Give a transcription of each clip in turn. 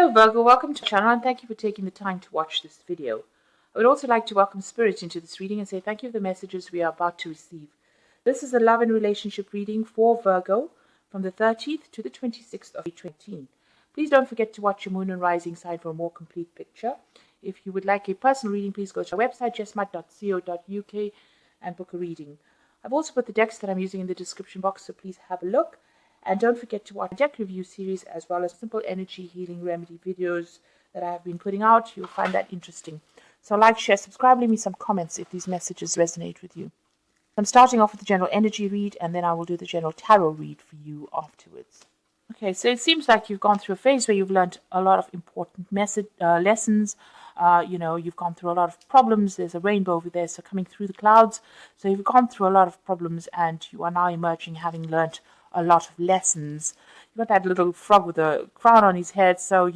Hello Virgo, welcome to the channel and thank you for taking the time to watch this video. I would also like to welcome Spirit into this reading and say thank you for the messages we are about to receive. This is a love and relationship reading for Virgo from the 13th to the 26th of 2018. Please don't forget to watch your moon and rising sign for a more complete picture. If you would like a personal reading, please go to our website jesmat.co.uk and book a reading. I've also put the decks that I'm using in the description box, so please have a look. And don't forget to watch the deck review series as well as simple energy healing remedy videos that I have been putting out. You'll find that interesting. So like, share, subscribe, leave me some comments if these messages resonate with you. I'm starting off with the general energy read and then I will do the general tarot read for you afterwards. Okay, so it seems like you've gone through a phase where you've learned a lot of important lessons. You've gone through a lot of problems. There's a rainbow over there, so coming through the clouds. So you've gone through a lot of problems and you are now emerging having learned a lot of lessons. You've got that little frog with a crown on his head, so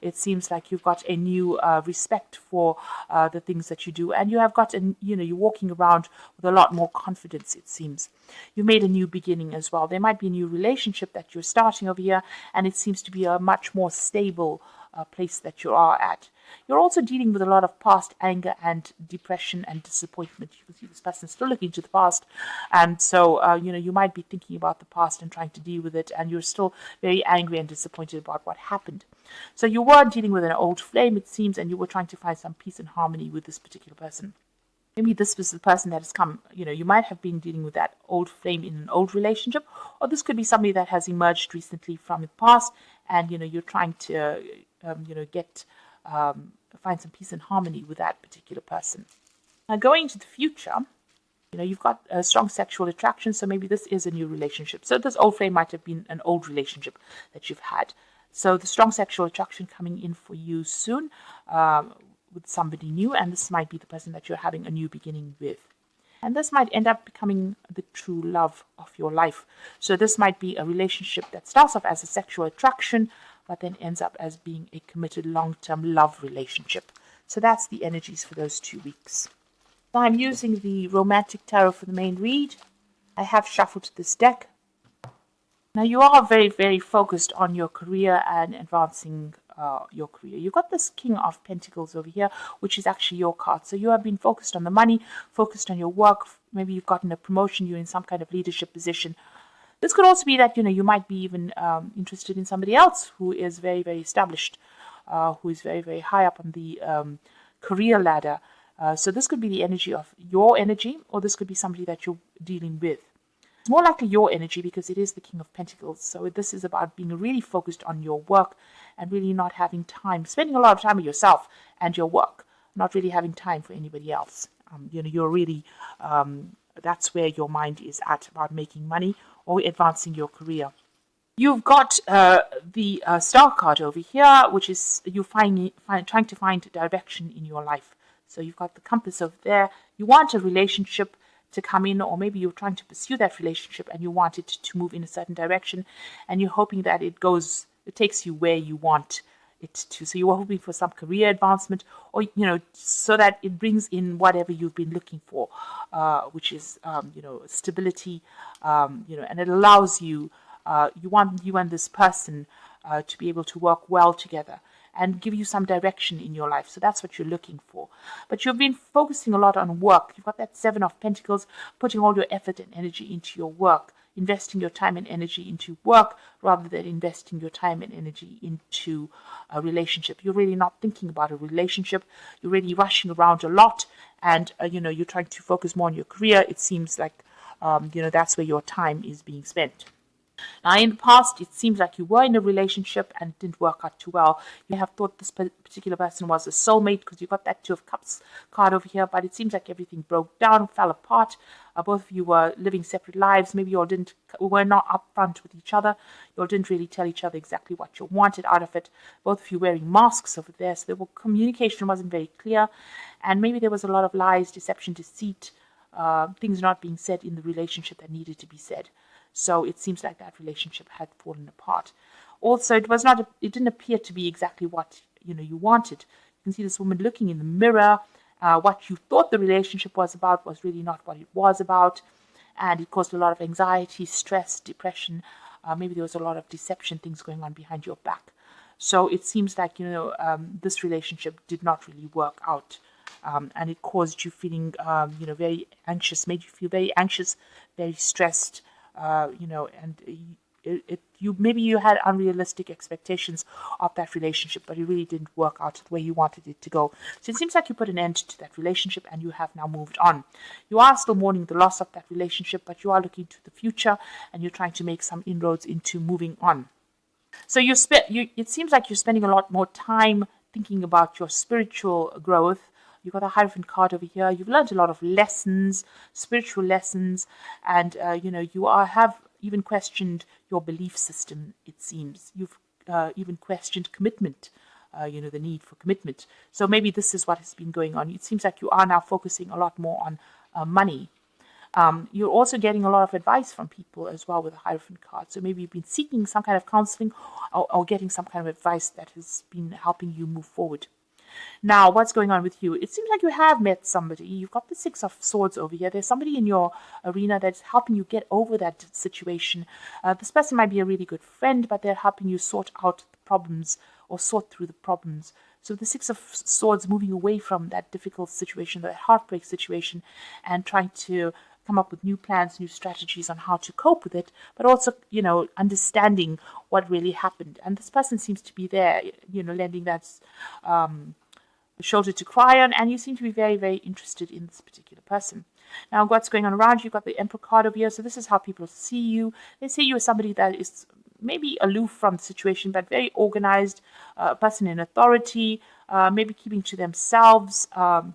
it seems like you've got a new respect for the things that you do, and you have got you're walking around with a lot more confidence. It seems you've made a new beginning as well. There might be a new relationship that you're starting over here, and it seems to be a much more stable place that you are at. You're also dealing with a lot of past anger and depression and disappointment. You can see this person still looking to the past, and so you might be thinking about the past and trying to deal with it, and you're still very angry and disappointed about what happened. So you were dealing with an old flame, it seems, and you were trying to find some peace and harmony with this particular person. Maybe this was the person that has come, you might have been dealing with that old flame in an old relationship, or this could be somebody that has emerged recently from the past, and you're trying to find some peace and harmony with that particular person. Now going into the future, you've got a strong sexual attraction, so maybe this is a new relationship. So this old flame might have been an old relationship that you've had. So the strong sexual attraction coming in for you soon with somebody new, and this might be the person that you're having a new beginning with. And this might end up becoming the true love of your life. So this might be a relationship that starts off as a sexual attraction, but then ends up as being a committed long-term love relationship. So that's the energies for those 2 weeks. So I'm using the Romantic Tarot for the main read. I have shuffled this deck. Now you are very, very focused on your career and advancing your career. You've got this King of Pentacles over here, which is actually your card. So you have been focused on the money, focused on your work. Maybe you've gotten a promotion, you're in some kind of leadership position. This could also be that, you might be even interested in somebody else who is very, very established, who is very, very high up on the career ladder. So this could be the energy of your energy, or this could be somebody that you're dealing with. It's more likely your energy because it is the King of Pentacles. So this is about being really focused on your work and really not having time, spending a lot of time with yourself and your work, not really having time for anybody else. You're really, that's where your mind is at, about making money or advancing your career. You've got the Star card over here, which is you trying to find direction in your life. So you've got the compass over there. You want a relationship to come in, or maybe you're trying to pursue that relationship and you want it to move in a certain direction, and you're hoping that it takes you where you want it to. So you're hoping for some career advancement, or so that it brings in whatever you've been looking for, which is stability, and it allows you. You want you and this person to be able to work well together and give you some direction in your life. So that's what you're looking for. But you've been focusing a lot on work. You've got that Seven of Pentacles, putting all your effort and energy into your work, investing your time and energy into work rather than investing your time and energy into a relationship. You're really not thinking about a relationship. You're really rushing around a lot, and you're trying to focus more on your career. It seems like that's where your time is being spent. Now, in the past, it seems like you were in a relationship and it didn't work out too well. You may have thought this particular person was a soulmate because you got that Two of Cups card over here, but it seems like everything broke down, fell apart. Both of you were living separate lives. Maybe you all were not upfront with each other. You all didn't really tell each other exactly what you wanted out of it. Both of you wearing masks over there, so communication wasn't very clear, and maybe there was a lot of lies, deception, deceit, things not being said in the relationship that needed to be said. So it seems like that relationship had fallen apart. Also, it didn't appear to be exactly what you wanted. You can see this woman looking in the mirror. What you thought the relationship was about was really not what it was about, and it caused a lot of anxiety, stress, depression. Maybe there was a lot of deception, things going on behind your back. So it seems like, this relationship did not really work out. And it caused you feeling, very anxious, made you feel very anxious, very stressed, and maybe you had unrealistic expectations of that relationship, but it really didn't work out the way you wanted it to go. So it seems like you put an end to that relationship and you have now moved on. You are still mourning the loss of that relationship, but you are looking to the future and you're trying to make some inroads into moving on. So it seems like you're spending a lot more time thinking about your spiritual growth. You've got a Hierophant card over here. You've learned a lot of lessons, spiritual lessons, and you have even questioned your belief system. It seems you've even questioned commitment. The need for commitment. So maybe this is what has been going on. It seems like you are now focusing a lot more on money. You're also getting a lot of advice from people as well with a Hierophant card. So maybe you've been seeking some kind of counseling or getting some kind of advice that has been helping you move forward. Now, what's going on with you? It seems like you have met somebody. You've got the Six of Swords over here. There's somebody in your arena that's helping you get over that situation. This person might be a really good friend, but they're helping you sort out the problems or sort through the problems. So the Six of Swords moving away from that difficult situation, that heartbreak situation, and trying to come up with new plans, new strategies on how to cope with it, but also, understanding what really happened. And this person seems to be there, lending that shoulder to cry on, and you seem to be very, very interested in this particular person. Now, what's going on around you? You've got the Emperor card over here, so this is how people see you. They see you as somebody that is maybe aloof from the situation, but very organized, a person in authority, maybe keeping to themselves, but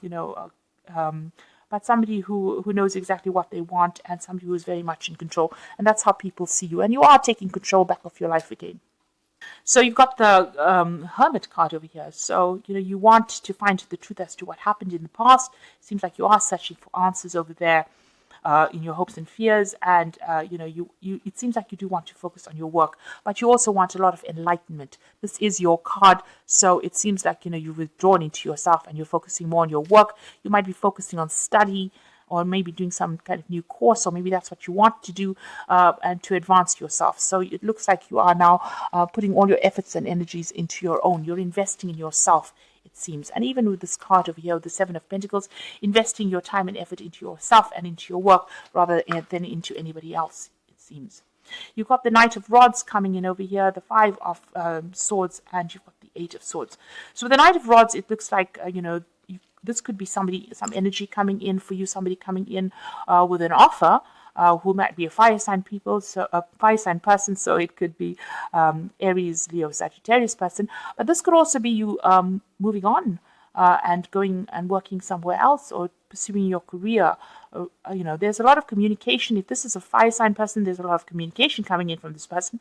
somebody who knows exactly what they want and somebody who is very much in control. And that's how people see you. And you are taking control back of your life again. So you've got the Hermit card over here. So, you want to find the truth as to what happened in the past. It seems like you are searching for answers over there in your hopes and fears. And, it seems like you do want to focus on your work, but you also want a lot of enlightenment. This is your card. So it seems like, you've withdrawn into yourself and you're focusing more on your work. You might be focusing on study, or maybe doing some kind of new course, or maybe that's what you want to do and to advance yourself. So it looks like you are now putting all your efforts and energies into your own. You're investing in yourself, it seems. And even with this card over here, the Seven of Pentacles, investing your time and effort into yourself and into your work rather than into anybody else, it seems. You've got the Knight of Rods coming in over here, the Five of Swords, and you've got the Eight of Swords. So with the Knight of Rods, it looks like, this could be some energy coming in for you, somebody coming in with an offer, who might be a fire sign person. So it could be Aries, Leo, Sagittarius person. But this could also be you moving on and going and working somewhere else or pursuing your career. There's a lot of communication. If this is a fire sign person, there's a lot of communication coming in from this person.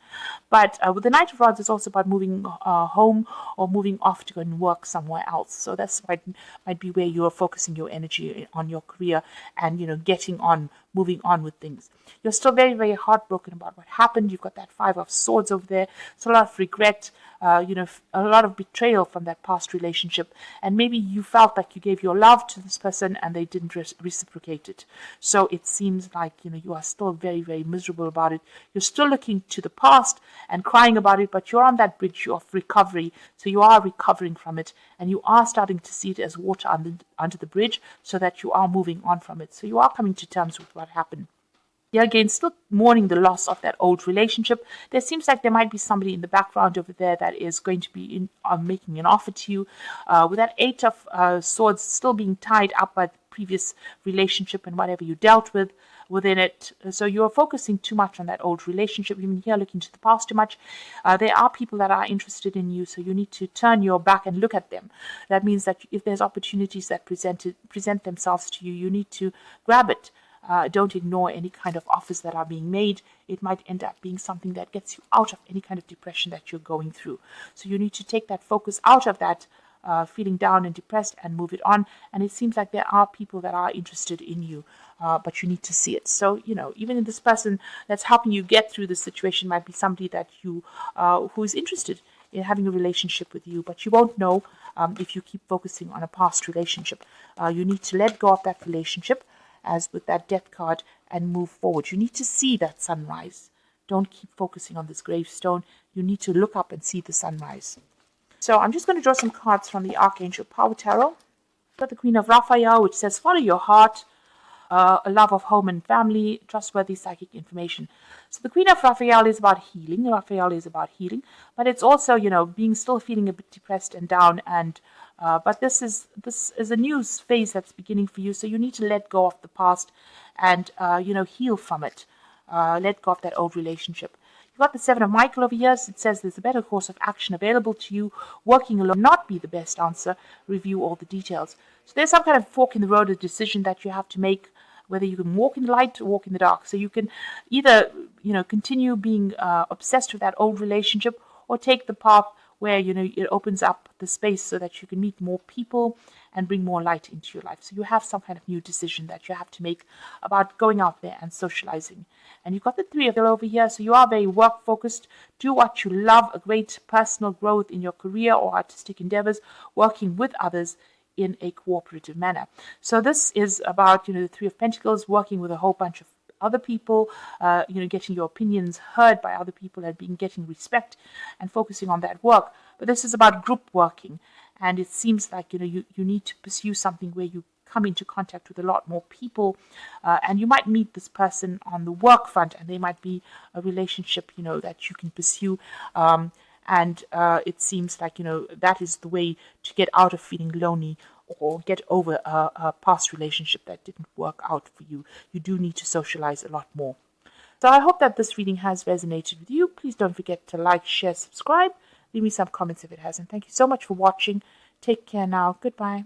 But with the Knight of Rods, it's also about moving home or moving off to go and work somewhere else. So that's might be where you are focusing your energy on your career and, moving on with things. You're still very, very heartbroken about what happened. You've got that Five of Swords over there. It's a lot of regret, a lot of betrayal from that past relationship. And maybe you felt like you gave your love to this person and they didn't reciprocate it. So it seems like, you are still very, very miserable about it. You're still looking to the past and crying about it, but you're on that bridge of recovery. So you are recovering from it and you are starting to see it as water under the bridge so that you are moving on from it. So you are coming to terms with what happened. Yeah, again, still mourning the loss of that old relationship. There seems like there might be somebody in the background over there that is going to be making an offer to you. With that Eight of Swords still being tied up by the previous relationship and whatever you dealt with within it. So you're focusing too much on that old relationship. Even here, looking to the past too much. There are people that are interested in you, so you need to turn your back and look at them. That means that if there's opportunities that present themselves to you, you need to grab it. Don't ignore any kind of offers that are being made. It might end up being something that gets you out of any kind of depression that you're going through. So you need to take that focus out of that feeling down and depressed and move it on. And it seems like there are people that are interested in you, but you need to see it. So, even in this person that's helping you get through the situation might be somebody that you who is interested in having a relationship with you, but you won't know if you keep focusing on a past relationship. You need to let go of that relationship, as with that Death card, and move forward. You need to see that sunrise. Don't keep focusing on this gravestone. You need to look up and see the sunrise. So I'm just going to draw some cards from the Archangel Power Tarot. Got the Queen of Raphael, which says, follow your heart, a love of home and family, trustworthy psychic information. So the Queen of Raphael is about healing. Raphael is about healing, but it's also, being still feeling a bit depressed and down. And but this is a new phase that's beginning for you. So you need to let go of the past and heal from it. Let go of that old relationship. You've got the Seven of Michael over here. So it says there's a better course of action available to you. Working alone not be the best answer. Review all the details. So there's some kind of fork in the road, a decision that you have to make, whether you can walk in the light or walk in the dark. So you can either, continue being obsessed with that old relationship, or take the path where, it opens up the space so that you can meet more people and bring more light into your life. So you have some kind of new decision that you have to make about going out there and socializing. And you've got the Three of Dill over here. So you are very work focused. Do what you love, a great personal growth in your career or artistic endeavors, working with others in a cooperative manner. So this is about, the Three of Pentacles, working with a whole bunch of other people, getting your opinions heard by other people and getting respect and focusing on that work. But this is about group working. And it seems like, you need to pursue something where you come into contact with a lot more people, and you might meet this person on the work front, and they might be a relationship, that you can pursue. And it seems like, that is the way to get out of feeling lonely or get over a past relationship that didn't work out for you. You do need to socialize a lot more. So I hope that this reading has resonated with you. Please don't forget to like, share, subscribe. Leave me some comments if it hasn't. Thank you so much for watching. Take care now. Goodbye.